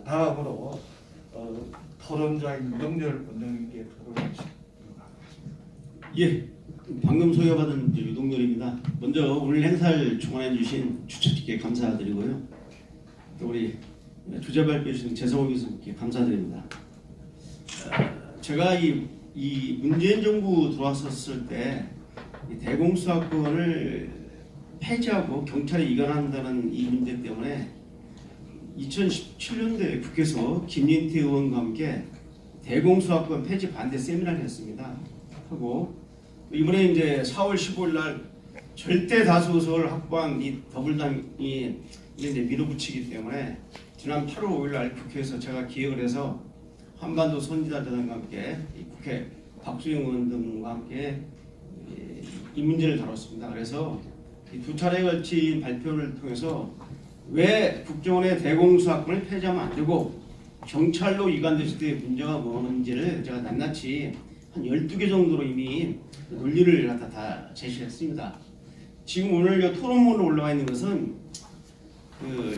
다음으로 토론자인 유동열 원장님께 토론해 주시기 바랍니다. 예, 방금 소개받은 유동열입니다. 먼저 오늘 행사를 주관해 주신 주최측께 감사드리고요. 또 우리 주제 발표해 주신 재성호 교수님께 감사드립니다. 제가 이 문재인 정부 들어왔었을 때 대공수사권을 폐지하고 경찰에 이관한다는 이 문제 때문에 2017년도에 국회에서 김진태 의원과 함께 대공수사권 폐지 반대 세미나를 했습니다. 하고 이번에 이제 4월 15일 날 절대 다수 의석을 확보한 이 더불당이 이제 밀어붙이기 때문에 지난 8월 5일 날 국회에서 제가 기획을 해서 한반도 선지자들과 함께 국회 박수영 의원 등과 함께 이 문제를 다뤘습니다. 그래서 두 차례에 걸친 발표를 통해서 왜 국정원의 대공수사권을 폐지하면 안 되고 경찰로 이관됐을 때 문제가 뭐는지를 제가 낱낱이 한 12개 정도로 이미 논리를 갖다 다 제시했습니다. 지금 오늘 토론문으로 올라와 있는 것은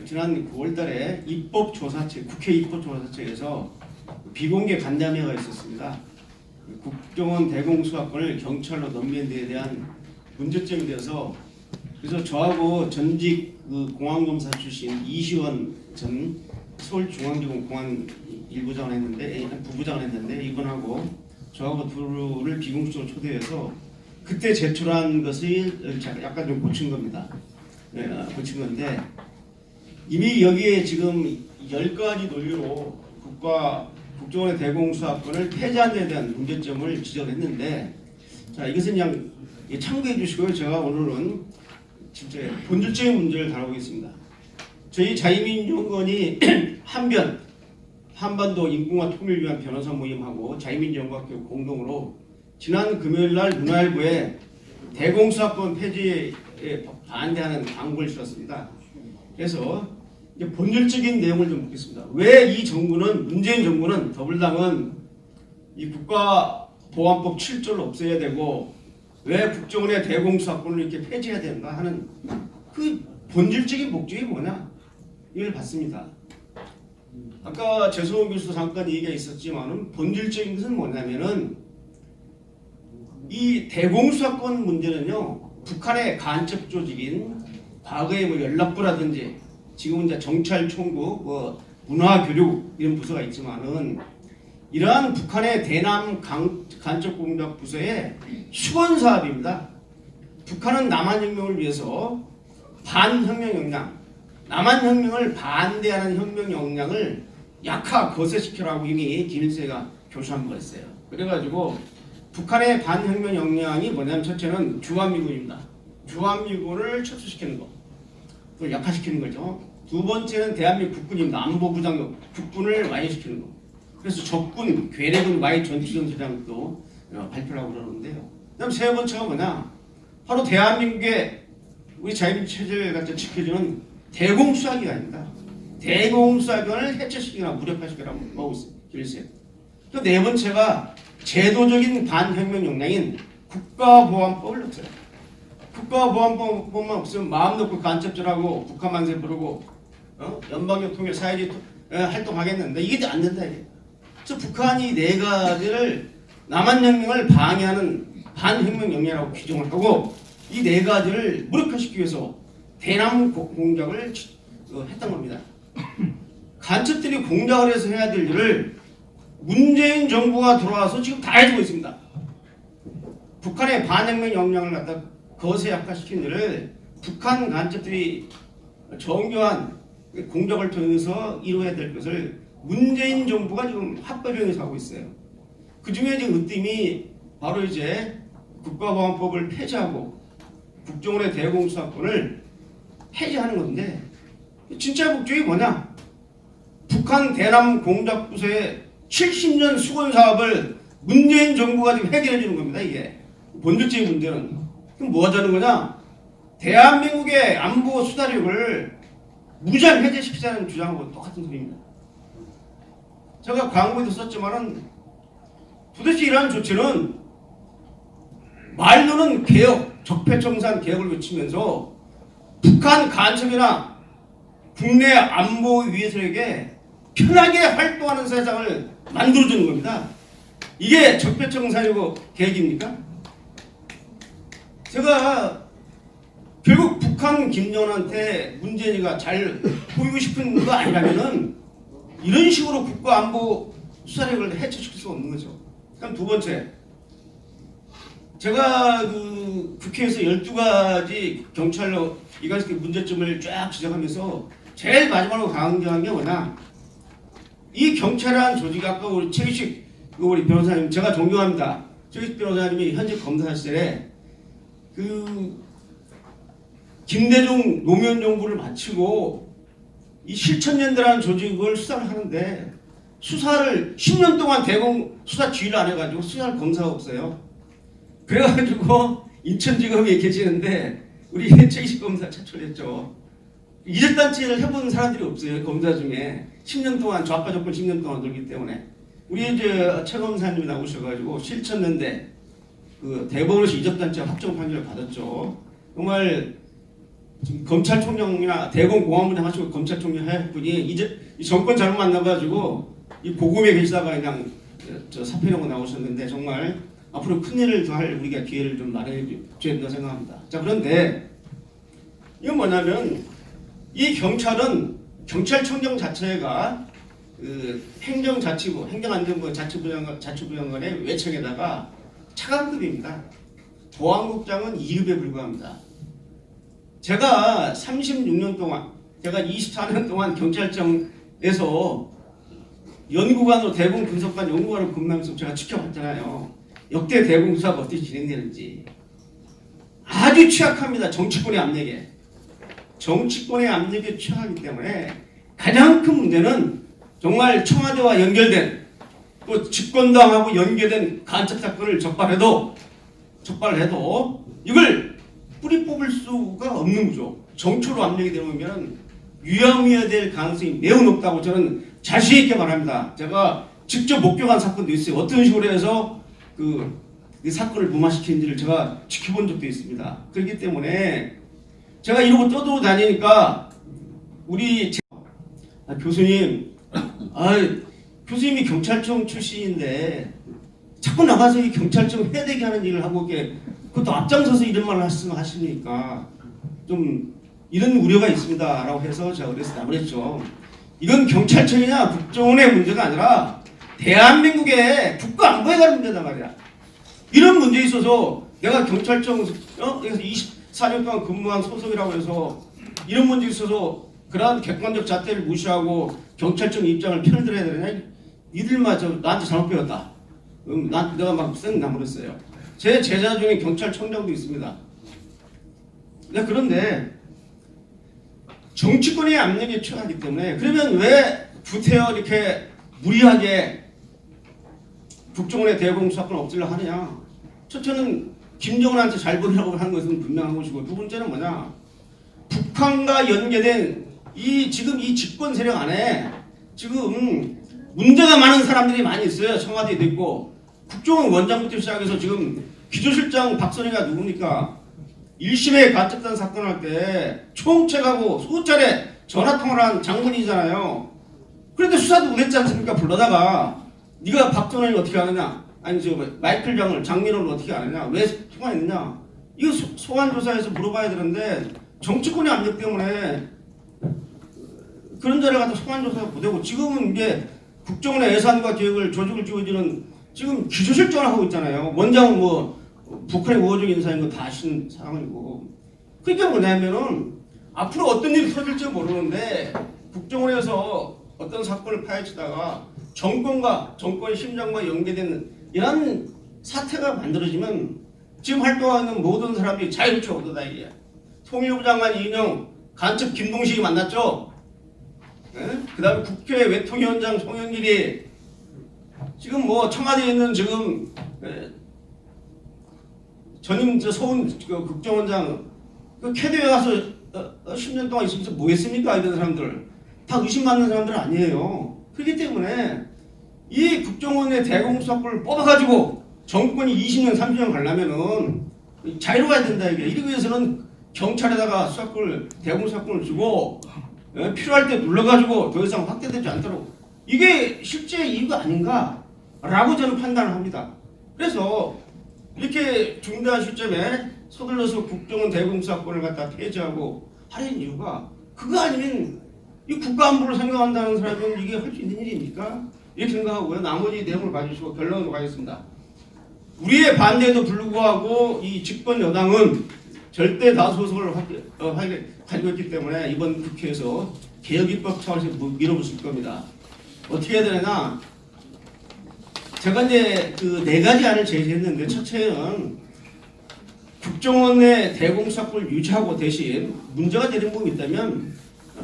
지난 9월달에 입법조사체 국회 입법조사체에서 비공개 간담회가 있었습니다. 국정원 대공수사권을 경찰로 넘기는 데에 대한 문제점에 대해서 그래서 저하고 전직 공안검사 출신 이시원 전 서울중앙지검 공안 부부장을 했는데 이분하고 저하고 둘을 비공식적으로 초대해서 그때 제출한 것을 약간 좀 고친 겁니다. 네, 고친 건데 이미 여기에 지금 10가지 논리로 국정원의 대공수사권을 폐지하는 데 대한 문제점을 지적했는데 자 이것은 그냥 참고해 주시고요. 제가 오늘은 진짜 본질적인 문제를 다루겠습니다. 저희 자유민주연구원이 한반도 인권과 통일을 위한 변호사 모임하고 자유민주연구학교 공동으로 지난 금요일날 문화일보에 대공수사권 폐지에 반대하는 광고를 실었습니다. 그래서 이제 본질적인 내용을 좀 묻겠습니다. 왜 이 정부는 문재인 정부는 더불당은 이 국가보안법 7조를 없애야 되고 왜 국정원의 대공수사권을 이렇게 폐지해야 되는가 하는 그 본질적인 목적이 뭐냐 이걸 봤습니다. 아까 재성호 교수도 잠깐 얘기가 있었지만은 본질적인 것은 뭐냐면은 이 대공수사권 문제는요 북한의 간첩 조직인 과거에 뭐 연락부라든지 지금은 이제 정찰총국, 문화교육 이런 부서가 있지만은 이러한 북한의 대남 간첩 공작 부서의 수건 사업입니다. 북한은 남한혁명을 위해서 반혁명 역량, 남한혁명을 반대하는 혁명 역량을 거세시키라고 이미 김일성가 교수한 거 있어요. 그래가지고 북한의 반혁명 역량이 뭐냐면 첫째는 주한미군입니다. 주한미군을 철수시키는 거, 또 약화시키는 거죠. 두 번째는 대한민국 국군입니다. 안보부장 국군을 완화시키는 거. 그래서 적군, 괴뢰군 와해 전투전투장도 발표를 하고 그러는데요. 그다음 세 번째가 뭐냐? 바로 대한민국의 우리 자유민주 체제를 갖다 지켜주는 대공수사기관입니다. 대공수사기관을 해체시키거나 무력화시키라고 하고 있어요. 또 네 번째가 제도적인 반혁명 역량인 국가보안법을 없애요. 국가보안법만 없으면 마음 놓고 간첩질하고 북한 만세 부르고 연방역 통일 사회주의 활동하겠는데 이게 안 된다. 그래서 북한이 네 가지를 남한혁명을 방해하는 반혁명 역량이라고 규정을 하고 이 네 가지를 무력화시키기 위해서 대남 공작을 했던 겁니다. 간첩들이 공작을 해서 해야 될 일을 문재인 정부가 들어와서 지금 다 해주고 있습니다. 북한의 반혁명 역량을 갖다 거세 약화시킨 일을 북한 간첩들이 정교한 공작을 통해서 이루어야 될 것을 문재인 정부가 지금 합법형에서 하고 있어요. 그 중에 지금 으뜸이 바로 이제 국가보안법을 폐지하고 국정원의 대공수사권을 폐지하는 건데 진짜 목적이 뭐냐? 북한 대남 공작부서의 70년 수건 사업을 문재인 정부가 지금 해결해 주는 겁니다. 이게 본질적인 문제는. 그럼 뭐 하자는 거냐? 대한민국의 안보 수사력을 무장 해제시키자는 주장하고 똑같은 소리입니다. 제가 광고에도 썼지만은 도대체 이러한 조치는 말로는 개혁, 적폐청산 개혁을 외치면서 북한 간첩이나 국내 안보 위해서에게 편하게 활동하는 세상을 만들어주는 겁니다. 이게 적폐청산이고 계획입니까? 제가 결국 북한 김정은한테 문재인이가 잘 보이고 싶은 거 아니라면은 이런 식으로 국가안보 수사력을 해체시킬 수 없는 거죠. 그럼 두 번째, 제가 그 국회에서 12가지 경찰로 이관식 문제점을 쫙 지적하면서 제일 마지막으로 강조한 게 뭐냐? 이 경찰이라는 조직이 아까 우리 최기식 우리 변호사님 제가 존경합니다. 최기식 변호사님이 현재 검사 시절에 그 김대중 노무현 정부를 마치고 이 실천연대라는 조직을 수사를 하는데 수사를 10년 동안 대공 수사 지휘를 안 해가지고 수사할 검사가 없어요. 그래가지고 인천지검에 계시는데 우리 최기식 검사 차출했죠. 이적단체를 해본 사람들이 없어요. 검사 중에 10년 동안 좌파 정권 10년 동안 놀기 때문에 우리 이제 최 검사님이 나오셔가지고 실천연대 그 대법원에서 이적단체 확정 판결을 받았죠. 정말 검찰총장이나 대검공안부장 하시고 검찰총장 할 분이 이제 이 정권 잘못 만나가지고 이 고금에 계시다가 그냥 저 사표내고 나오셨는데 정말 앞으로 큰 일을 더 할 우리가 기회를 좀 마련해 줘야 된다고 생각합니다. 자, 그런데 이건 뭐냐면 이 경찰은 경찰청장 자체가 그 행정자치부, 행정안전부, 자치부장관의 외청에다가 차관급입니다. 보안국장은 2급에 불과합니다. 제가 36년 동안, 제가 24년 동안 경찰청에서 연구관으로 대공 분석관 연구관으로 근무하면서 제가 지켜봤잖아요. 역대 대공 수사가 어떻게 진행되는지. 아주 취약합니다. 정치권의 압력에. 정치권의 압력에 취약하기 때문에 가장 큰 문제는 정말 청와대와 연결된 또 집권당하고 연계된 간첩 사건을 적발해도 이걸 뿌리 뽑을 수가 없는 거죠. 정초로 압력이 되면 위험해야 될 가능성이 매우 높다고 저는 자신 있게 말합니다. 제가 직접 목격한 사건도 있어요. 어떤 식으로 해서 그 사건을 무마시키는지를 제가 지켜본 적도 있습니다. 그렇기 때문에 제가 이러고 떠돌아다니니까 우리 교수님, 교수님이 경찰청 출신인데 자꾸 나가서 이 경찰청 회대기 하는 일을 하고 그것도 앞장서서 이런 말을 하시니까 좀 이런 우려가 있습니다라고 해서 제가 그래서 답을 했죠. 이건 경찰청이냐 국정원의 문제가 아니라 대한민국의 국가안보에 관한 문제단 말이야. 이런 문제에 있어서 내가 경찰청에서 24년 동안 근무한 소속이라고 해서 이런 문제에 있어서 그러한 객관적 잣대를 무시하고 경찰청 입장을 편을 들어야 되느냐? 니들만 나한테 잘못 배웠다. 내가 막 쌩 나무랬어요. 제 제자 중에 경찰청장도 있습니다. 그런데 정치권의 압력에 취하기 때문에 그러면 왜 구태여 이렇게 무리하게 국정원의 대공 수사권을 없애려고 하느냐? 첫째는 김정은한테 잘 보이라고 하는 것은 분명한 것이고 두 번째는 뭐냐? 북한과 연계된 지금 이 집권 세력 안에 지금 문제가 많은 사람들이 많이 있어요. 청와대에도 있고 국정원 원장부터 시작해서 지금 기조실장 박선희가 누굽니까? 1심에 간첩단 사건 할 때 총책하고 수차례 전화통화를 한 장군이잖아요. 그런데 수사도 못했지 않습니까? 불러다가 네가 박선희를 어떻게 하느냐? 아니 마이클 장민호를 어떻게 하느냐? 왜 통화했느냐? 이거 소환조사에서 물어봐야 되는데 정치권의 압력 때문에 그런 자를 갖다 소환조사가 못하고 지금은 이제 국정원의 예산과 계획을 조직을 지어주는 지금 기조실장을 하고 있잖아요. 원장은 북한의 우호적 인사인 거 다 아시는 상황이고. 그러니까 뭐냐면은 앞으로 어떤 일이 터질지 모르는데 국정원에서 어떤 사건을 파헤치다가 정권의 심장과 연계된 이런 사태가 만들어지면 지금 활동하는 모든 사람들이 자유롭게 얻어다니게. 통일부 장관 이인영 간첩 김동식이 만났죠. 그 다음에 국회 외통위원장 송영길이 지금 청와대에 있는 지금 전임 서훈 국정원장 캐드에 가서 10년 동안 있으면서 뭐 했습니까? 이런 사람들 다 의심받는 사람들 아니에요. 그렇기 때문에 이 국정원의 대공수사권을 뽑아가지고 정권이 20년 30년 가려면은 자유로워야 된다 이게. 이러기 위해서는 경찰에다가 대공수사권을 주고 필요할 때 눌러가지고 더 이상 확대되지 않도록 이게 실제 이유가 아닌가라고 저는 판단을 합니다. 그래서 이렇게 중대한 시점에 서둘러서 국정원 대공수사권을 갖다 폐지하고 하는 이유가 그거 아니면 이 국가 안보를 생각한다는 사람은 이게 할 수 있는 일입니까? 이렇게 생각하고요. 나머지 내용을 봐주시고 결론으로 가겠습니다. 우리의 반대에도 불구하고 이 집권 여당은 절대 다수석을 가지고 있기 때문에 이번 국회에서 개혁입법 차원에서 밀어붙일 겁니다. 어떻게 해야 되나? 제가 이제 그 네 가지 안을 제시했는데 첫째는 국정원의 대공수사권을 유지하고 대신 문제가 되는 부분이 있다면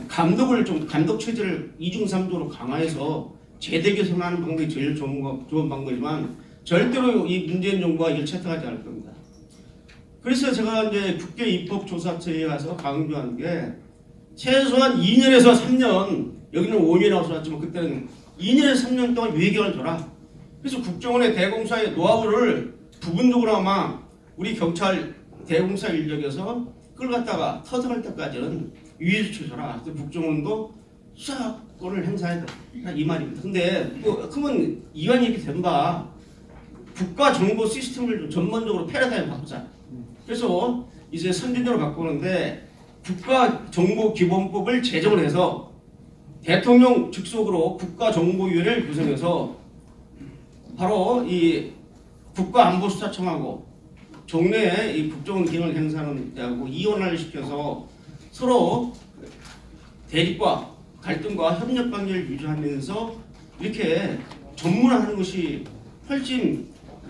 감독 체제를 2중 3조로 강화해서 제대 개선하는 방법이 제일 좋은 방법이지만 절대로 이 문재인 정부가 이걸 채택하지 않을 겁니다. 그래서 제가 이제 국회 입법조사처에 가서 강조한 게 최소한 2년에서 3년, 여기는 5년이라고 써놨지만 그때는 2년에서 3년 동안 유예기간을 둬라. 그래서 국정원의 대공사의 노하우를 부분적으로나마 우리 경찰 대공사 인력에서 그걸 갖다가 터득할 때까지는 유예조치 줘라. 그래서 국정원도 수사권을 행사해야 된다. 이 말입니다. 근데 그러면 이완이 이렇게 된다. 국가정보 시스템을 좀 전반적으로 패러다임 바꾸자. 그래서 이제 선진적으로 바꾸는데 국가정보기본법을 제정을 해서 대통령 직속으로 국가정보위원회를 구성해서 바로 이 국가안보수사청하고 종래에 이 국정원 기능을 행사하는 데하고 이원화를 시켜서 서로 대립과 갈등과 협력 관계를 유지하면서 이렇게 전문화하는 것이 훨씬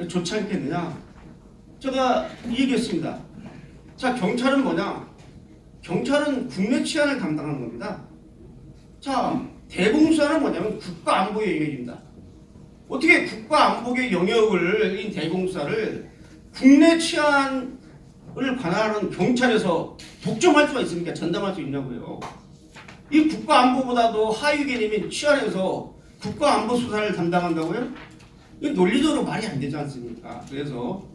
좋지 않겠느냐. 제가 이 얘기했습니다. 자, 경찰은 뭐냐? 경찰은 국내 치안을 담당하는 겁니다. 자, 대공수사는 뭐냐면 국가안보의 영역입니다. 어떻게 국가안보의 영역을 이 대공수사를 국내 치안을 관할하는 경찰에서 독점할 수가 있습니까? 전담할 수 있냐고요. 이 국가안보보다도 하위 개념인 치안에서 국가안보 수사를 담당한다고요? 이게 논리적으로 말이 안 되지 않습니까? 그래서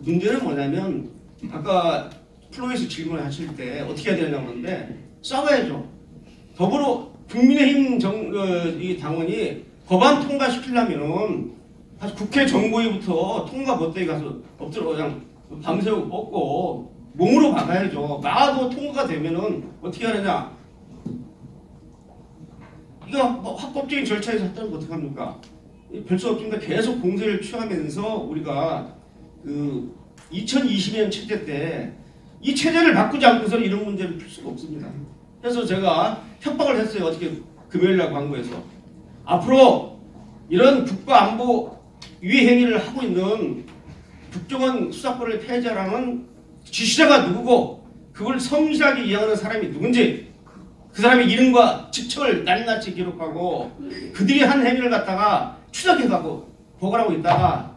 문제는 뭐냐면 아까 플로에서 질문하실 때 어떻게 해야 되냐고 하는데 싸워야죠. 더불어 국민의힘 이 당원이 법안 통과시키려면은 국회 정보위부터 통과 못되게 가서 엎드려 그냥 밤새고 뻗고 몸으로 박아야죠. 막아도 통과가 되면은 어떻게 하느냐? 이거 뭐 합법적인 절차에서 했다면 어떻게 합니까? 별 수 없습니다. 계속 공세를 취하면서 우리가 그 2020년 체제 때 이 체제를 바꾸지 않고서는 이런 문제를 풀 수가 없습니다. 그래서 제가 협박을 했어요. 어떻게 금요일날 광고에서 앞으로 이런 국가안보 위해 행위를 하고 있는 국정원 수사권을 폐지하라는 지시자가 누구고 그걸 성실하게 이행하는 사람이 누군지 그 사람의 이름과 직책을 낱낱이 기록하고 그들이 한 행위를 갖다가 추적해가고 보관하고 있다가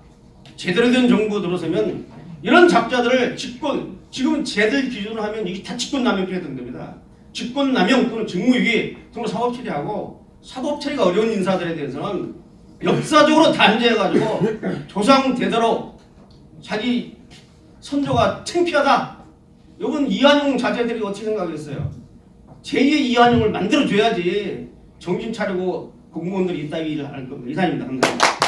제대로 된 정보 들어서면 이런 작자들을 지금은 쟤들 기준으로 하면 이게 다 직권남용죄에 등급니다. 직권남용 또는 직무유기 또는 사법처리하고 사법처리가 어려운 인사들에 대해서는 역사적으로 단죄해가지고 조상 대대로 자기 선조가 창피하다. 이건 이한용 자제들이 어떻게 생각했어요? 제2의 이한용을 만들어줘야지 정신 차리고 공무원들이 이따위 일을 할 겁니다. 이상입니다. 감사합니다.